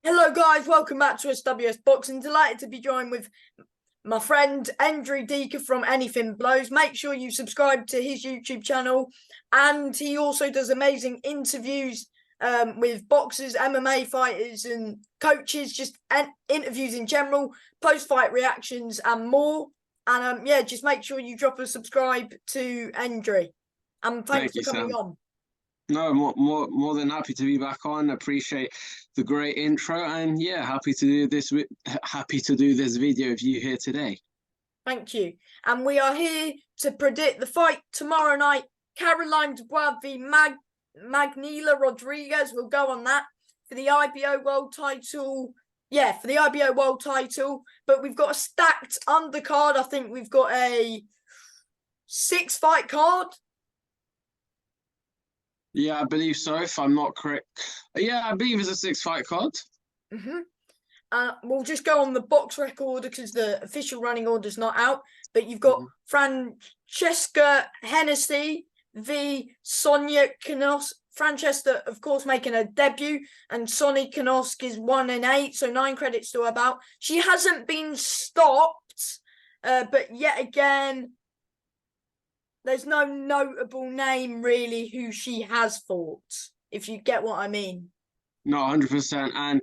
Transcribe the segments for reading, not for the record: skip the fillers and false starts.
Hello guys, welcome back to Dubios Boxing. Delighted to be joined with my friend Andrew Deaker from Anything Blows. Make sure you subscribe to his YouTube channel, and he also does amazing interviews with boxers, MMA fighters and coaches, just interviews in general, post-fight reactions and more. And yeah, just make sure you drop a subscribe to Andrew. And thanks Thank for you, coming Sam. on. No, more than happy to be back on. Appreciate the great intro, and yeah, happy to do this. Happy to do this video with you here today. Thank you. And we are here to predict the fight tomorrow night. Caroline Dubois v Magnila Rodriguez. We'll go on that for the IBO world title. Yeah, for the IBO world title. But we've got a stacked undercard. I think we've got a 6-fight card. Yeah, I believe so. If I'm not correct, yeah, I believe it's a 6-fight card. We'll just go on the box record because the official running order's not out. But you've got Francesca Hennessy v Sonia Kanosk. Francesca, of course, making her debut, and Sonia Kanosk is 1-8, so 9 credits to her belt. She hasn't been stopped, but yet again, there's no notable name really who she has fought, if you get what I mean. No, 100%. And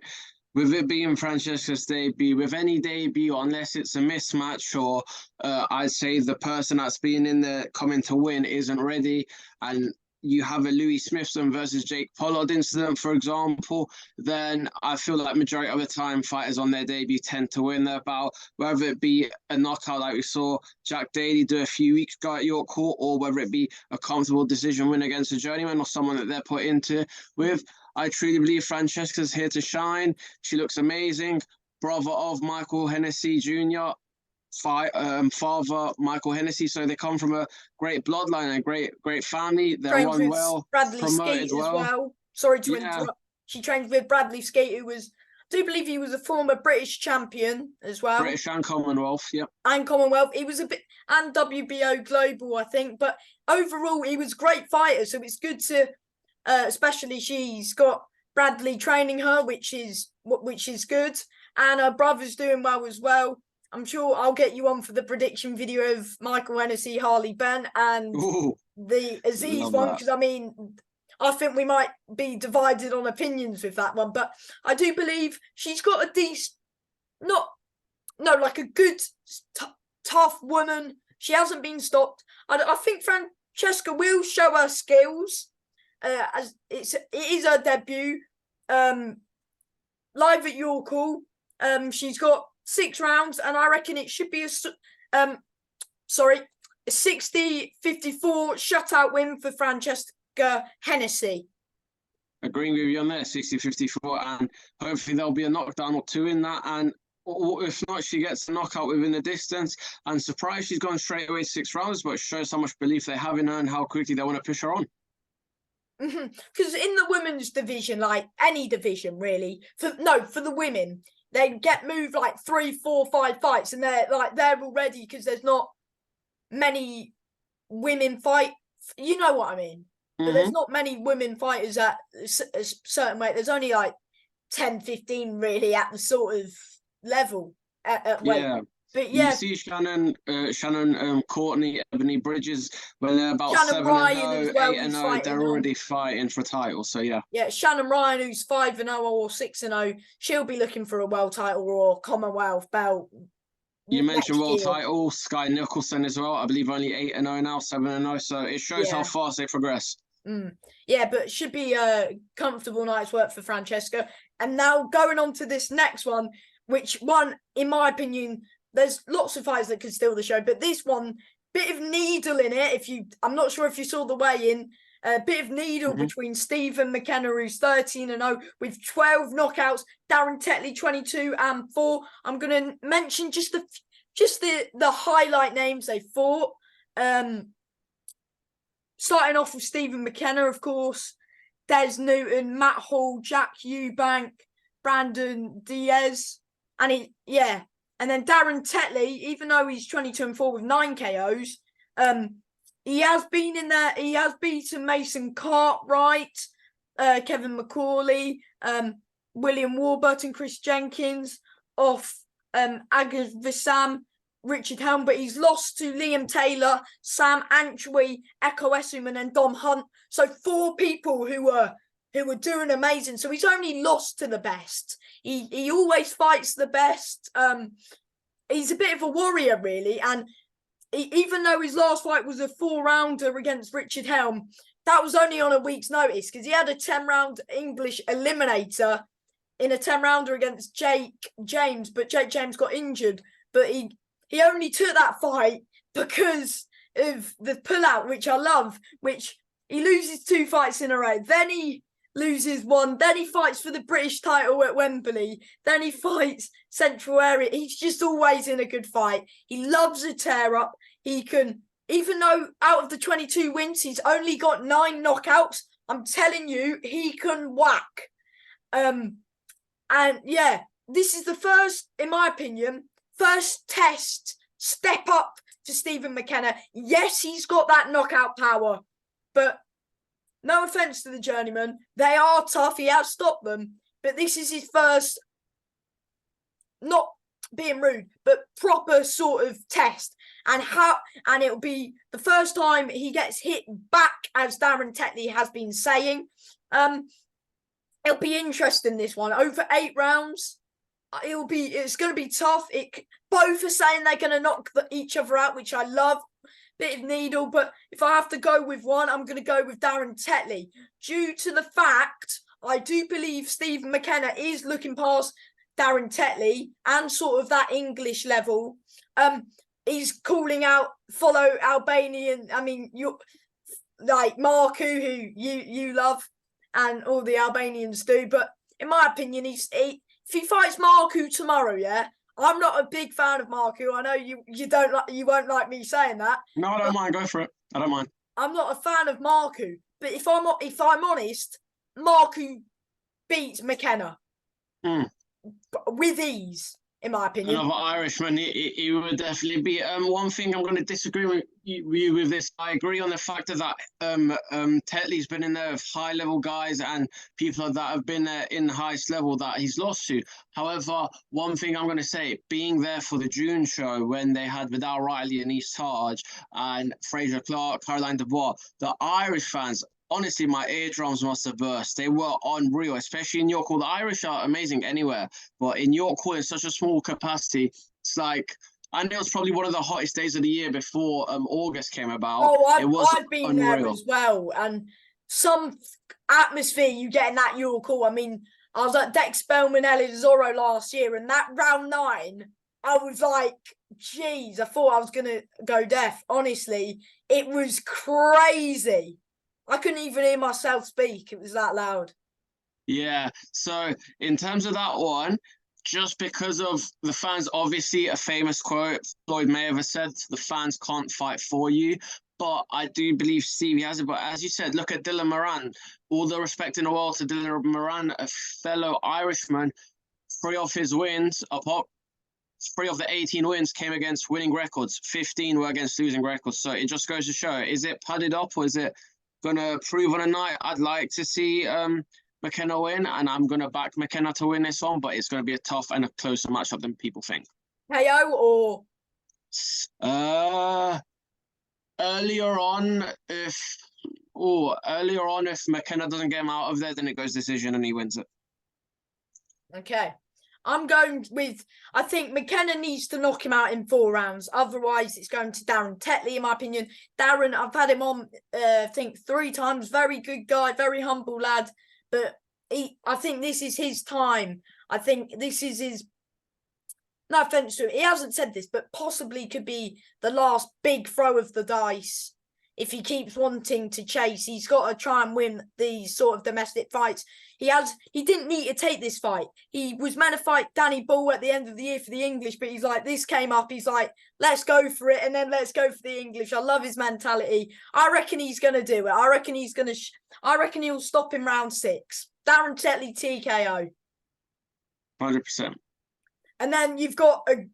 with it being Francesca's debut, with any debut, unless it's a mismatch or I'd say the person that's been in there coming to win isn't ready, and you have a Louis Smithson versus Jake Pollard incident, for example, then I feel like majority of the time fighters on their debut tend to win their bout, whether it be a knockout like we saw Jack Daly do a few weeks ago at York Court, or whether it be a comfortable decision win against a journeyman or someone that they're put into with. I truly believe Francesca's here to shine. She looks amazing. Brother of Michael Hennessy Jr., father Michael Hennessy, so they come from a great bloodline, a great family. They're run well, Bradley promoted Skeet well. as well. Sorry to interrupt. She trained with Bradley Skeet, who was, I do believe he was a former British champion as well. British and Commonwealth, yep. And Commonwealth. He was a bit, and WBO Global, I think. But overall, he was a great fighter. So it's good to, especially she's got Bradley training her, which is good. And her brother's doing well as well. I'm sure I'll get you on for the prediction video of Michael Hennessy, Harley Benn, and the Aziz one, because I mean, I think we might be divided on opinions with that one, but I do believe she's got a decent, like a good, tough woman. She hasn't been stopped. I think Francesca will show her skills, as it is her debut, live at York Hall. She's got 6 rounds, and I reckon it should be a 60-54 shutout win for Francesca Hennessy. Agreeing with you on that, 60-54, and hopefully there'll be a knockdown or 2 in that, and if not, she gets a knockout within the distance. And surprised she's gone straight away 6 rounds, but it shows how much belief they have in her and how quickly they want to push her on. Because in the women's division, like any division really, for the women, they get moved like 3, 4, 5 fights, and they're already, because there's not many women fight. You know what I mean? But there's not many women fighters at a certain weight. There's only like 10, 15 really at the sort of level at weight. Yeah. But yeah, you see Shannon, Courtney, Ebony Bridges, when they're about Shannon 7-0, 8-0, they're already fighting for titles. So yeah. Yeah, Shannon Ryan, who's 5-0 or 6-0, she'll be looking for a world title or Commonwealth belt. You mentioned world title, Sky Nicholson as well. I believe only 8-0 now, 7-0. So it shows how fast they progress. Yeah, but it should be a comfortable night's work for Francesca. And now going on to this next one, which one, in my opinion, there's lots of fights that could steal the show, but this one, bit of needle in it. I'm not sure if you saw the weigh-in, a bit of needle between Stephen McKenna, who's 13-0 with 12 knockouts, Darren Tetley 22-4. I'm going to mention just the highlight names they fought. Starting off with Stephen McKenna, of course, Des Newton, Matt Hall, Jack Eubank, Brandon Diaz, and and then Darren Tetley, even though he's 22-4 with 9 KOs, he has been in there. He has beaten Mason Cartwright, Kevin McCauley, William Warburton, Chris Jenkins, off Aga Vissam, Richard Helm, but he's lost to Liam Taylor, Sam Antwi, Eko Essuman, and Dom Hunt. So 4 people who were doing amazing. So he's only lost to the best. He always fights the best. He's a bit of a warrior, really, and even though his last fight was a 4-rounder against Richard Helm, that was only on a week's notice because he had a 10-round English eliminator in a 10-rounder against Jake James, but Jake James got injured. But he only took that fight because of the pullout, which I love, which he loses 2 fights in a row. Then he loses 1. Then he fights for the British title at Wembley. Then he fights Central Area. He's just always in a good fight. He loves a tear-up. He can, even though out of the 22 wins, he's only got 9 knockouts, I'm telling you, he can whack. And yeah, this is the first, in my opinion, first test step up for Stephen McKenna. Yes, he's got that knockout power, but no offense to the journeyman, they are tough. He has stopped them, but this is his first, not being rude, but proper sort of test. And it'll be the first time he gets hit back, as Darren Tetley has been saying. It'll be interesting, this one. Over 8 rounds. It's going to be tough. Both are saying they're going to knock each other out, which I love. Bit of needle, but if I have to go with one, I'm going to go with Darren Tetley. Due to the fact, I do believe Stephen McKenna is looking past Darren Tetley and sort of that English level. He's calling out, follow Albanian. I mean, you like Marku, who you love, and all the Albanians do. But in my opinion, if he fights Marku tomorrow, yeah, I'm not a big fan of Marku. I know you won't like me saying that. No, I don't mind. Go for it. I don't mind. I'm not a fan of Marku, but if I'm honest, Marku beats McKenna with ease, in my opinion. Another Irishman, he would definitely be. One thing I'm going to disagree with you with this. I agree on the fact that Tetley's been in there with high-level guys and people that have been in the highest level that he's lost to. However, one thing I'm going to say, being there for the June show when they had Vidal Riley and East Taj and Fraser Clark, Caroline Dubois, the Irish fans, honestly, my eardrums must have burst. They were unreal, especially in York Hall. The Irish are amazing anywhere, but in York Hall, in such a small capacity, it's like, I know it's probably one of the hottest days of the year before August came about. Oh, I've been there as well, and some atmosphere you get in that York Hall. I mean, I was at Dex Spellman Ellis Zorro last year, and that round 9, I was like, geez, I thought I was going to go deaf. Honestly, it was crazy. I couldn't even hear myself speak. It was that loud. Yeah. So in terms of that one, just because of the fans, obviously a famous quote Floyd Mayweather said, the fans can't fight for you. But I do believe Stevie has it. But as you said, look at Dylan Moran. All the respect in the world to Dylan Moran, a fellow Irishman. 3 of his wins, 3 of the 18 wins came against winning records. 15 were against losing records. So it just goes to show, is it padded up or is it going to prove on a night? I'd like to see McKenna win, and I'm going to back McKenna to win this one, but it's going to be a tough and a closer matchup than people think. KO or? Earlier on, if McKenna doesn't get him out of there, then it goes decision and he wins it. Okay. I'm going with, I think McKenna needs to knock him out in 4 rounds. Otherwise, it's going to Darren Tetley, in my opinion. Darren, I've had him on, I think 3 times. Very good guy, very humble lad. But I think this is his time. I think this is his, no offense to him, he hasn't said this, but possibly could be the last big throw of the dice. If he keeps wanting to chase, he's got to try and win these sort of domestic fights. He didn't need to take this fight. He was meant to fight Danny Bull at the end of the year for the English, but he's like, this came up. He's like, let's go for it, and then let's go for the English. I love his mentality. I reckon he's going to do it. I reckon he'll stop in round 6. Darren Tetley TKO. 100%. And then you've got a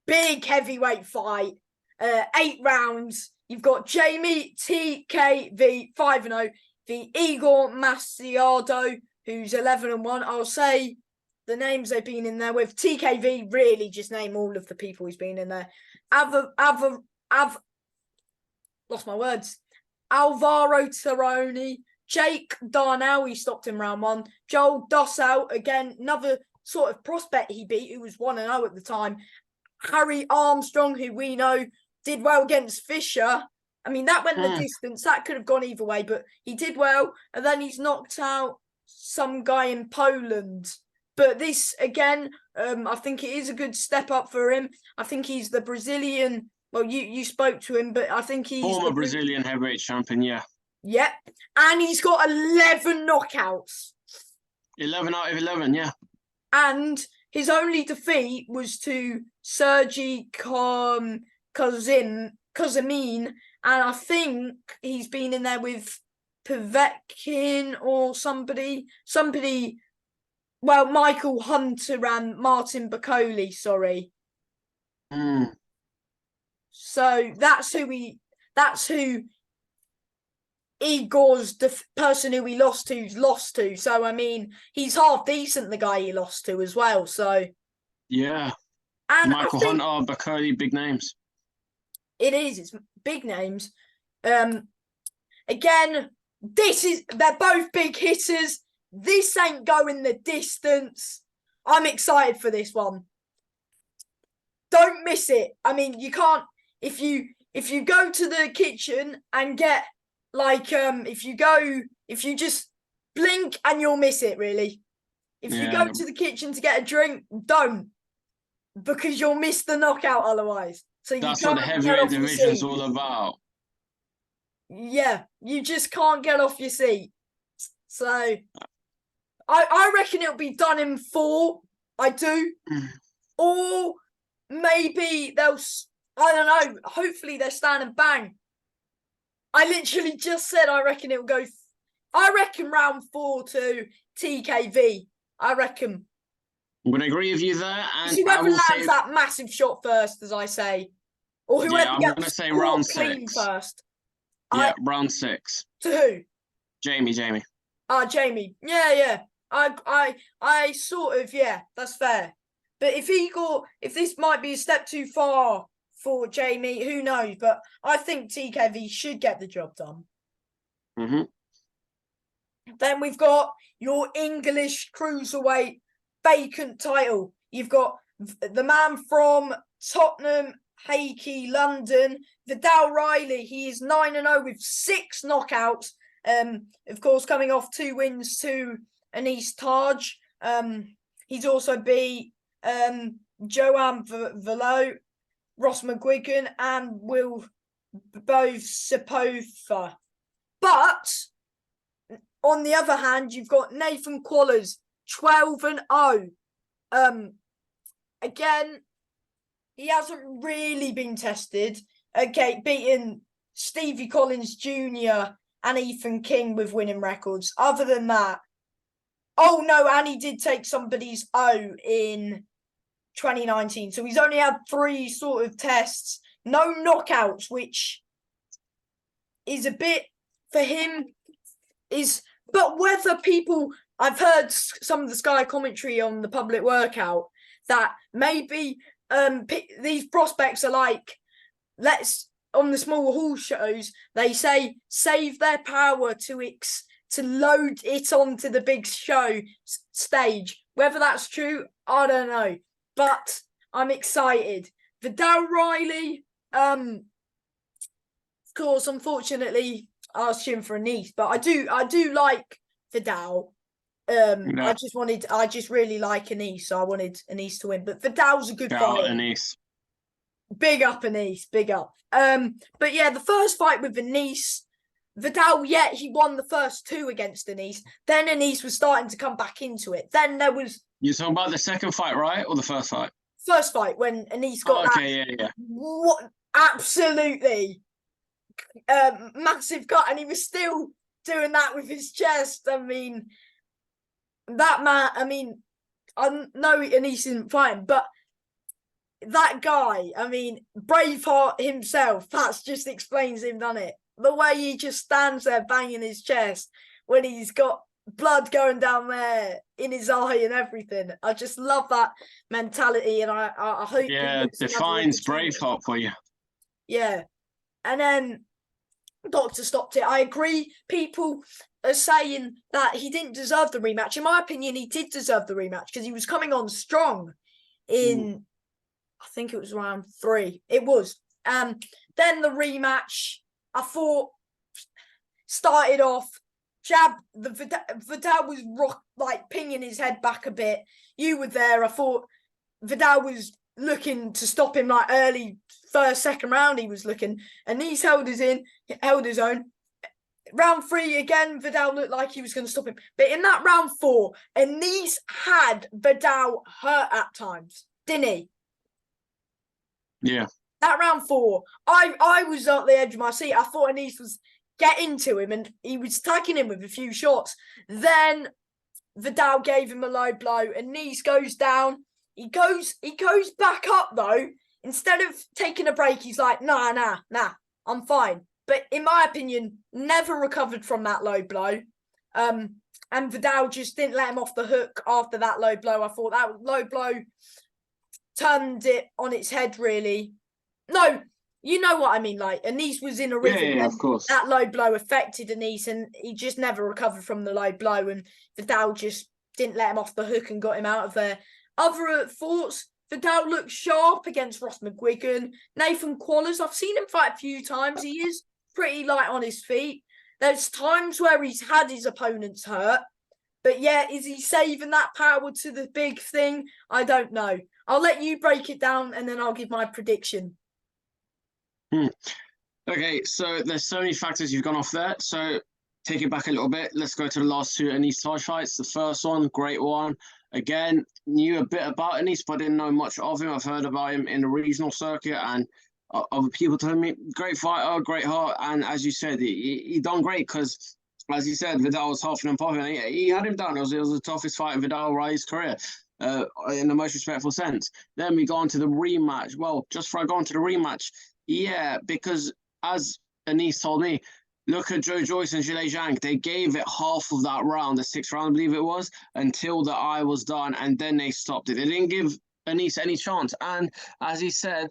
big heavyweight fight, 8 rounds. You've got Jamie TKV 5-0 v Igor Maciado, who's 11-1. I'll say the names they've been in there with. TKV, really just name all of the people he's been in there. Lost my words. Alvaro Taroni, Jake Darnell, he stopped in round 1. Joel Dossout, again, another sort of prospect he beat, who was 1-0 at the time. Harry Armstrong, who we know did well against Fisher. I mean, that went the distance. That could have gone either way, but he did well. And then he's knocked out some guy in Poland. But this, again, I think it is a good step up for him. I think he's the Brazilian. Well, you spoke to him, but I think he's former Brazilian heavyweight champion, yeah. Yep. And he's got 11 knockouts. 11 out of 11, yeah. And his only defeat was to Sergey Kozamin. And I think he's been in there with Povetkin or somebody. Well, Michael Hunter and Martin Bacoli, sorry. So that's who Igor's the person who he lost to. So, I mean, he's half decent, the guy he lost to as well. So, yeah. And Michael Hunter, Bacoli, big names. It's big names. Again, they're both big hitters. This ain't going the distance. I'm excited for this one. Don't miss it. I mean, you can't, if you go to the kitchen and get if you just blink and you'll miss it, really. If you go to the kitchen to get a drink, don't, because you'll miss the knockout otherwise. So that's what the heavyweight division is all about. Yeah, you just can't get off your seat. So I reckon it'll be done in 4. I do. Or maybe they'll, I don't know, hopefully they'll stand and bang. I literally just said I reckon it'll go, I reckon round 4 to TKV. I reckon. I'm going to agree with you there. And whoever lands that massive shot first, as I say. Or whoever I'm going to say round 6. First. Yeah, round 6. To who? Jamie. Jamie. Yeah. I sort of, yeah, that's fair. But if this might be a step too far for Jamie, who knows? But I think TKV should get the job done. Mm-hmm. Then we've got your English cruiserweight vacant title. You've got the man from Tottenham, Hakey, London, Vidal Riley. He is 9-0 with 6 knockouts. Of course, coming off 2 wins to Anis Taj. He's also beat Joanne Velo, Ross McGuigan, and Will both Sepotha. But on the other hand, you've got Nathan Quallers, 12-0. Again, he hasn't really been tested. Okay, beating Stevie Collins Jr. and Ethan King with winning records. Other than that, oh no, and he did take somebody's O in 2019. So he's only had 3 sort of tests, no knockouts, which is a bit for him is. But whether people, I've heard some of the Sky commentary on the public workout that maybe these prospects are like, on the small hall shows, they say save their power to load it onto the big show stage. Whether that's true, I don't know. But I'm excited. Vidal Riley, of course, unfortunately, I was cheering for Anis, but I do like Vidal. I just really like Anis, so I wanted Anis to win. But Vidal's a good fighter. Anis. Big up, Anis, big up. But yeah, the first fight with Anis, Vidal, he won the first 2 against Anis. Then Anis was starting to come back into it. Then there was. You're talking about the second fight, right? Or the first fight? First fight, when Anis got yeah. What? Absolutely. Massive cut, and he was still doing that with his chest. I mean, that man, I know Anis isn't fighting, but that guy, Braveheart himself, that just explains him, doesn't it? The way he just stands there banging his chest when he's got blood going down there in his eye and everything. I just love that mentality, and I hope he gets another defines opportunity. Braveheart for you. Yeah, and then Doctor stopped it. I agree. People are saying that he didn't deserve the rematch. In my opinion, he did deserve the rematch because he was coming on strong in, I think it was round 3. It was. Then the rematch, I thought, started off. Vidal was pinging his head back a bit. You were there. I thought Vidal was looking to stop him early first, second round. He was looking, and he's held his own. Round 3 again, Vidal looked like he was going to stop him, but in that round 4, Anise had Vidal hurt at times, didn't he? Yeah. That round 4, I was at the edge of my seat. I thought Anise was getting to him, and he was tagging him with a few shots. Then Vidal gave him a low blow. Anise goes down. He goes back up though. Instead of taking a break, he's like, nah, I'm fine. But in my opinion, never recovered from that low blow. And Vidal just didn't let him off the hook after that low blow. I thought that low blow turned it on its head, really. No, you know what I mean. Anise was in a rhythm. Yeah, of course. That low blow affected Anise, and he just never recovered from the low blow. And Vidal just didn't let him off the hook and got him out of there. Other thoughts? Vidal looked sharp against Ross McGuigan. Nathan Quallers, I've seen him fight a few times. He is pretty light on his feet. There's times where he's had his opponents hurt. But yeah, is he saving that power to the big thing? I don't know. I'll let you break it down, and then I'll give my prediction. Okay, so there's so many factors you've gone off there. So take it back a little bit. Let's go to the last 2 Anise Taj fights. The first one, great one. Again, knew a bit about Anise, but didn't know much of him. I've heard about him in the regional circuit, and other people told me, great fighter, great heart. And as you said, he done great because, as you said, Vidal was huffing and puffing. He had him down. It was the toughest fight in Vidal Riley's career. In the most respectful sense. Then we go on to the rematch. Well, just before I go on to the rematch, yeah, because as Anise told me, look at Joe Joyce and Zhilei Zhang. They gave it half of that round, the 6th round, I believe it was, until the eye was done, and then they stopped it. They didn't give Anise any chance. And as he said,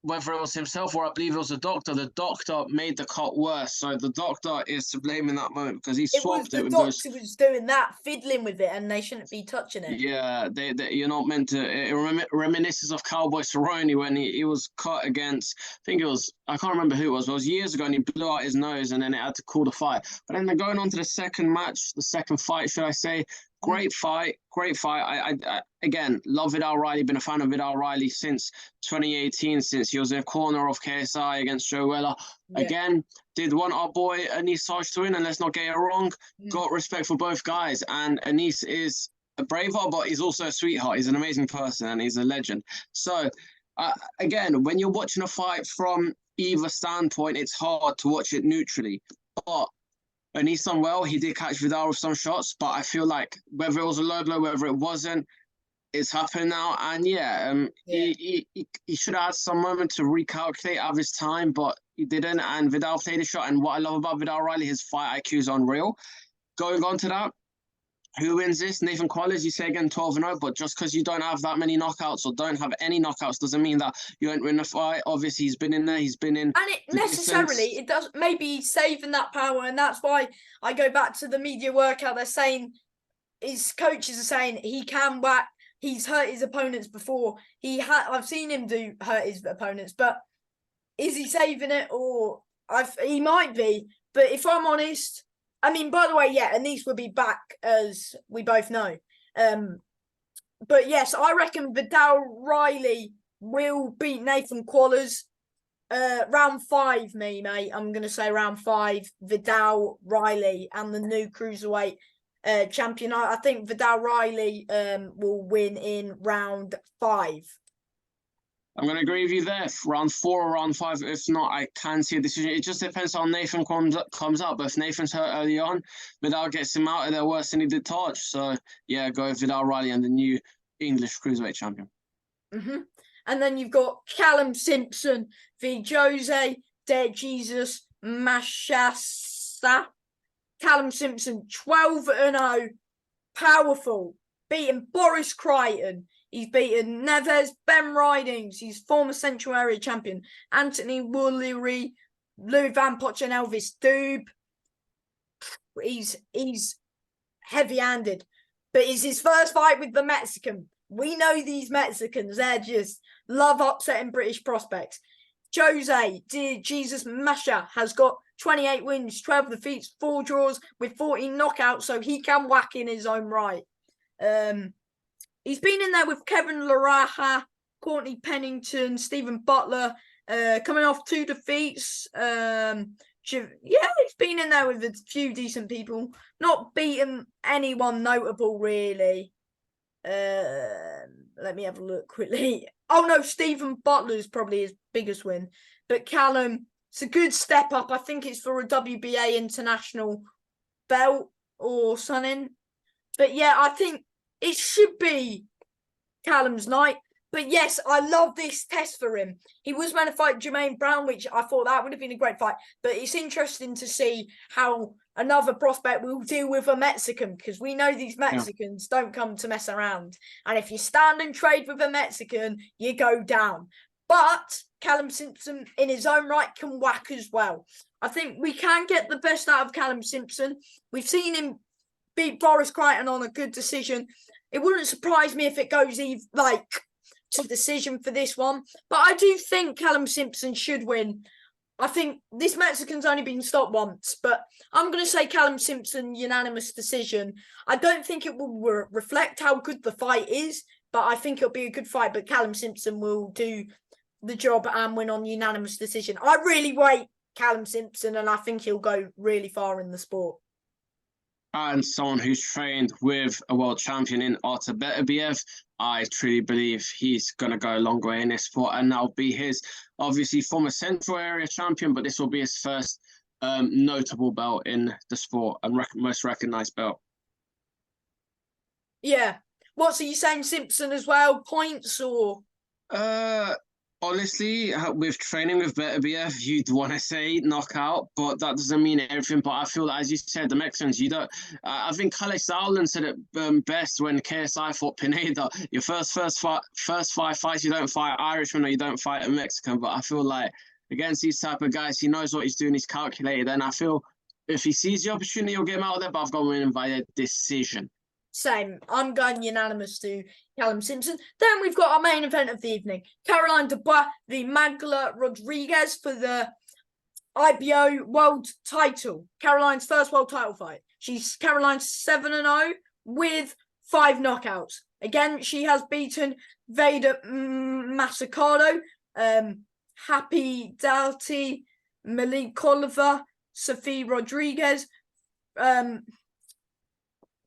whether it was himself or I believe it was the doctor made the cut worse. So the doctor is to blame in that moment because he swapped it with those. The doctor was doing that, fiddling with it, and they shouldn't be touching it. Yeah, you're not meant to. It reminisces of Cowboy Cerrone when he was cut against, I think it was, I can't remember who it was, but it was years ago, and he blew out his nose, and then it had to call the fight. But then they're going on to the second fight, should I say. Great fight. I again, love Vidal Riley, been a fan of Vidal Riley since 2018, since he was in the corner of KSI against Joe Weller. Yeah. Again, did want our boy Anise Taj to win, and let's not get it wrong. Got respect for both guys, and Anise is a braveheart, but he's also a sweetheart. He's an amazing person, and he's a legend. So, again, when you're watching a fight from either standpoint, it's hard to watch it neutrally. But Anise done well. He did catch Vidal with some shots, but I feel like whether it was a low blow, whether it wasn't, it's happened now. And he should have had some moment to recalculate out of his time, but he didn't. And Vidal played a shot. And what I love about Vidal Riley, his fight IQ is unreal. Going on to that, who wins this? Nathan Quallers, you say again 12-0, but just because you don't have that many knockouts or don't have any knockouts doesn't mean that you won't win the fight. Obviously, he's been in there, he's been in. And it necessarily, it does, maybe he's saving that power, and that's why I go back to the media workout. They're saying, his coaches are saying he can whack, he's hurt his opponents before. I've seen him hurt his opponents, but is he saving it? Or he might be, but if I'm honest, I mean, by the way, yeah, Anise will be back, as we both know. But yes, I reckon Vidal Riley will beat Nathan Quallers. Round 5, mate. I'm going to say round 5, Vidal Riley and the new cruiserweight champion. I think Vidal Riley will win in round 5. I'm going to agree with you there. Round 4 or round 5. If not, I can see a decision. It just depends how Nathan comes up. But if Nathan's hurt early on, Vidal gets him out of there worse than he did Taj. So, yeah, go with Vidal Riley and the new English cruiserweight champion. And then you've got Callum Simpson v. Jose De Jesus Machasa. Callum Simpson 12-0, powerful, beating Boris Crichton. He's beaten Neves, Ben Ridings, he's former Central Area champion, Anthony Woolery, Louis Van Poch and Elvis Dube. He's heavy-handed, but it's his first fight with the Mexican. We know these Mexicans, they're just love upsetting British prospects. Jose Jesus Masha has got 28 wins, 12 defeats, 4 draws with 14 knockouts, so he can whack in his own right. He's been in there with Kevin Laraja, Courtney Pennington, Stephen Butler, coming off 2 defeats. He's been in there with a few decent people. Not beaten anyone notable, really. Let me have a look quickly. Oh, no, Stephen Butler's probably his biggest win. But Callum, it's a good step up. I think it's for a WBA international belt or something. But yeah, I think it should be Callum's night. But yes, I love this test for him. He was meant to fight Jermaine Brown, which I thought that would have been a great fight. But it's interesting to see how another prospect will deal with a Mexican, because we know these Mexicans don't come to mess around. And if you stand and trade with a Mexican, you go down. But Callum Simpson, in his own right, can whack as well. I think we can get the best out of Callum Simpson. We've seen him beat Boris Crichton on a good decision. It wouldn't surprise me if it goes to decision for this one. But I do think Callum Simpson should win. I think this Mexican's only been stopped once, but I'm going to say Callum Simpson, unanimous decision. I don't think it will reflect how good the fight is, but I think it'll be a good fight. But Callum Simpson will do the job and win on unanimous decision. I really rate Callum Simpson, and I think he'll go really far in the sport. And someone who's trained with a world champion in Artur Beterbiev, I truly believe he's going to go a long way in this sport, and that'll be his, obviously, former Central Area champion, but this will be his first notable belt in the sport and most recognised belt. Yeah. What, so you saying Simpson as well? Points or? Honestly, with training with Beterbiev, you'd want to say knockout, but that doesn't mean everything. But I feel like, as you said, the Mexicans, you don't. I think Kale Sauerland said it best when KSI fought Pineda. Your first 5 fights, you don't fight Irishman or you don't fight a Mexican. But I feel like against these type of guys, he knows what he's doing. He's calculated, and I feel if he sees the opportunity, he'll get him out of there. But I've got to win him by a decision. Same. I'm going unanimous to Callum Simpson. Then we've got our main event of the evening. Caroline Dubois v. Magail Rodriguez for the IBO world title. Caroline's first world title fight. Caroline's 7-0 with 5 knockouts. Again, she has beaten Veda Masacado, Happy Doughty, Malik Oliver, Sophie Rodriguez,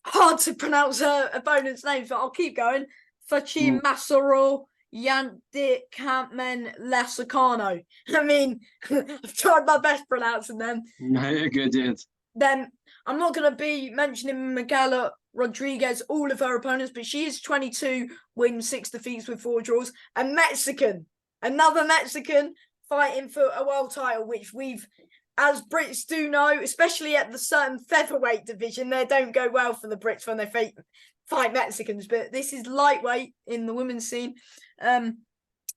hard to pronounce her opponent's names, but I'll keep going. Fachi Masoro, Yandik Campman Lasacano. I mean, I've tried my best pronouncing them. No, you're good, dude. Then I'm not going to be mentioning Magail Rodriguez, all of her opponents, but she is 22 wins, 6 defeats with 4 draws. A Mexican, another Mexican fighting for a world title, which we've, as Brits do know, especially at the certain featherweight division, they don't go well for the Brits when they fight Mexicans. But this is lightweight in the women's scene.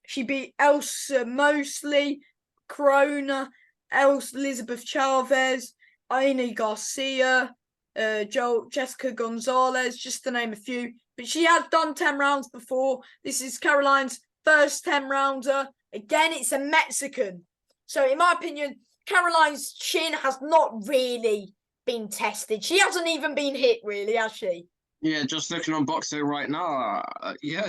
She beat Elsa Mosley, Corona, Elizabeth Chavez, Aina Garcia, Jessica Gonzalez, just to name a few. But she has done 10 rounds before. This is Caroline's first 10-rounder. Again, it's a Mexican. So in my opinion, Caroline's chin has not really been tested. She hasn't even been hit, really, has she? Yeah, just looking on Boxer right now.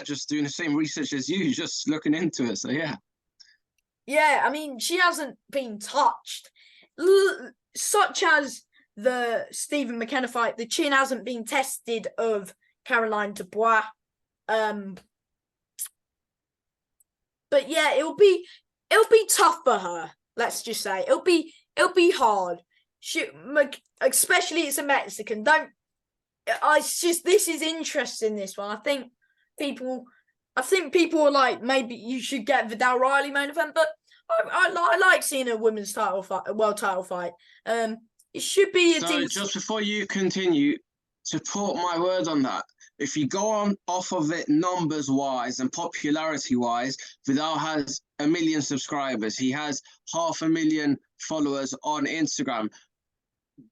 Just doing the same research as you, just looking into it. So, yeah. Yeah, I mean, she hasn't been touched. Such as the Stephen McKenna fight, the chin hasn't been tested of Caroline Dubois. But yeah, it'll be tough for her. Let's just say it'll be hard. Especially it's a Mexican. This is interesting. This one, I think people are like, maybe you should get Vidal Riley main event, but I like seeing a women's title fight, a world title fight. It should be a So decent. just before you continue, to put my word on that, if you go on off of it numbers wise and popularity wise, Vidal has 1 million subscribers. He has 500,000 followers on Instagram.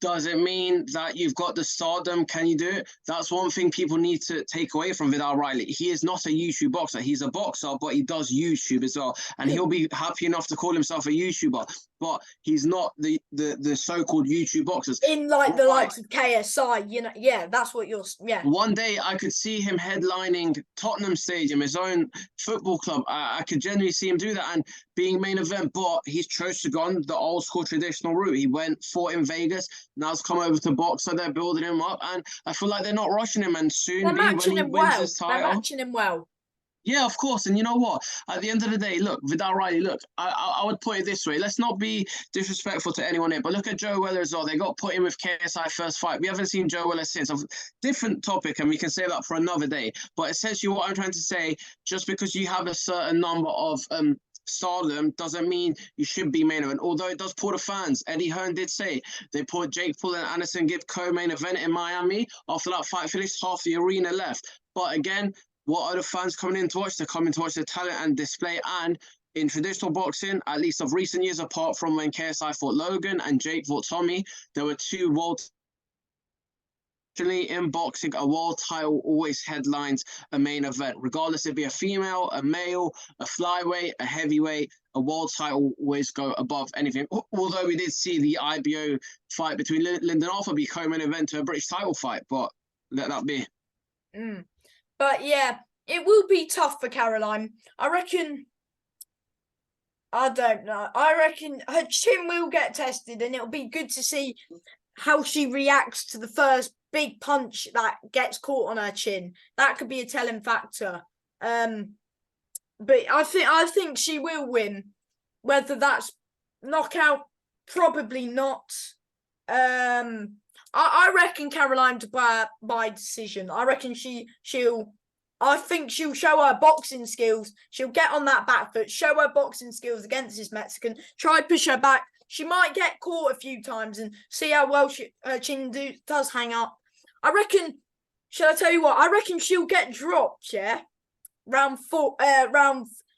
Does it mean that you've got the stardom? Can you do it? That's one thing people need to take away from Vidal Riley. He is not a YouTube boxer. He's a boxer, but he does YouTube as well. And he'll be happy enough to call himself a YouTuber, but he's not the so-called YouTube boxers. In like the likes of KSI, you know, yeah, that's what you're, yeah. One day I could see him headlining Tottenham Stadium, his own football club. I could genuinely see him do that and being main event, but he's chose to go on the old school traditional route. He fought in Vegas, now he's come over to box, so they're building him up, and I feel like they're not rushing him, and soon They're when matching he him wins well. his They're title. matching him well. Yeah, of course. And you know what? At the end of the day, look, Vidal Riley, look, I would put it this way. Let's not be disrespectful to anyone here, but look at Joe Weller as well. They got put in with KSI first fight. We haven't seen Joe Weller since. A different topic, and we can say that for another day. But essentially what I'm trying to say, just because you have a certain number of stardom doesn't mean you should be main event. Although it does pull the fans. Eddie Hearn did say they put Jake Paul and Anderson Gibb co-main event in Miami. After that fight finished, half the arena left. But again, what are the fans coming in to watch? They're coming to watch the talent and display. And in traditional boxing, at least of recent years, apart from when KSI fought Logan and Jake fought Tommy, there were two world. In boxing, a world title always headlines a main event, regardless if it be a female, a male, a flyweight, a heavyweight. A world title always go above anything. Although we did see the IBO fight between Lyndon Arthur be co-main event to a British title fight, but let that be. But yeah, it will be tough for Caroline. I reckon. I don't know. I reckon her chin will get tested, and it'll be good to see how she reacts to the first big punch that gets caught on her chin. That could be a telling factor. But I think she will win. Whether that's knockout, probably not. I reckon Caroline Dubois by decision. I reckon I think she'll show her boxing skills. She'll get on that back foot, show her boxing skills against this Mexican, try push her back. She might get caught a few times and see how well her chin does hang up. I reckon, shall I tell you what? I reckon she'll get dropped, yeah? I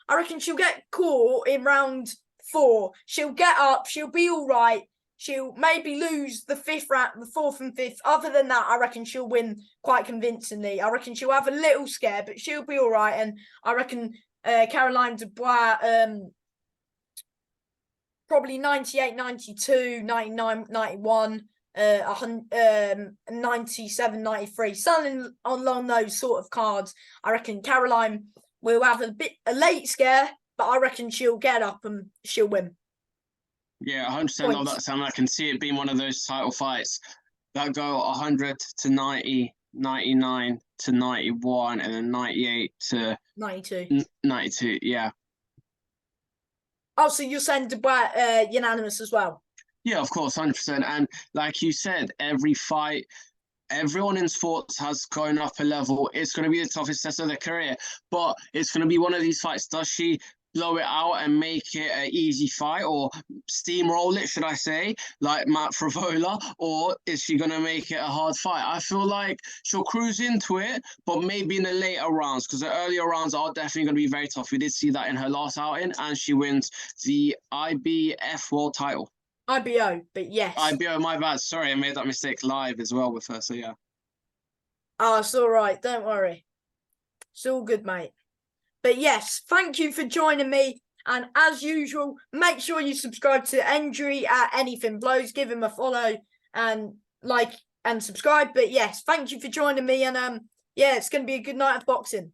reckon she'll get caught in round 4. She'll get up, she'll be all right. She'll maybe lose the 5th round, the 4th and 5th. Other than that, I reckon she'll win quite convincingly. I reckon she'll have a little scare, but she'll be all right. And I reckon Caroline Dubois, probably 98, 92, 99, 91, 97, 93. Something along those sort of cards. I reckon Caroline will have a late scare, but I reckon she'll get up and she'll win. Yeah, 100% of that, Sam. I can see it being one of those title fights that go 100 to 90, 99 to 91, and then 98 to 92. 92, yeah. Oh, so you're saying Dubois unanimous as well? Yeah, of course, 100%. And like you said, every fight, everyone in sports has gone up a level. It's going to be the toughest test of their career, but it's going to be one of these fights. Does she blow it out and make it an easy fight, or steamroll it, should I say, like Matt Frivola, or is she going to make it a hard fight? I feel like she'll cruise into it, but maybe in the later rounds, because the earlier rounds are definitely going to be very tough. We did see that in her last outing, and she wins the IBF world title. IBO, but yes. IBO, my bad. Sorry, I made that mistake live as well with her, so yeah. Oh, it's all right. Don't worry. It's all good, mate. But yes, thank you for joining me. And as usual, make sure you subscribe to Endry at Anything Blows. Give him a follow and like and subscribe. But yes, thank you for joining me. And yeah, it's going to be a good night of boxing.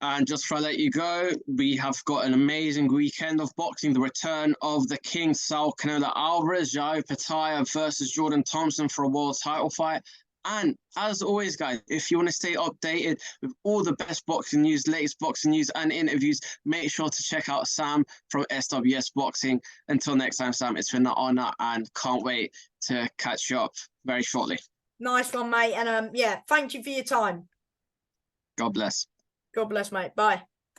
And just before I let you go, we have got an amazing weekend of boxing. The return of the King, Saul Canelo Alvarez, Jai Pataya versus Jordan Thompson for a world title fight. And as always, guys, if you want to stay updated with all the best boxing news, latest boxing news and interviews, make sure to check out Sam from SWS Boxing. Until next time, Sam, it's been an honor and can't wait to catch you up very shortly. Nice one, mate. And yeah, thank you for your time. God bless. God bless, mate. Bye.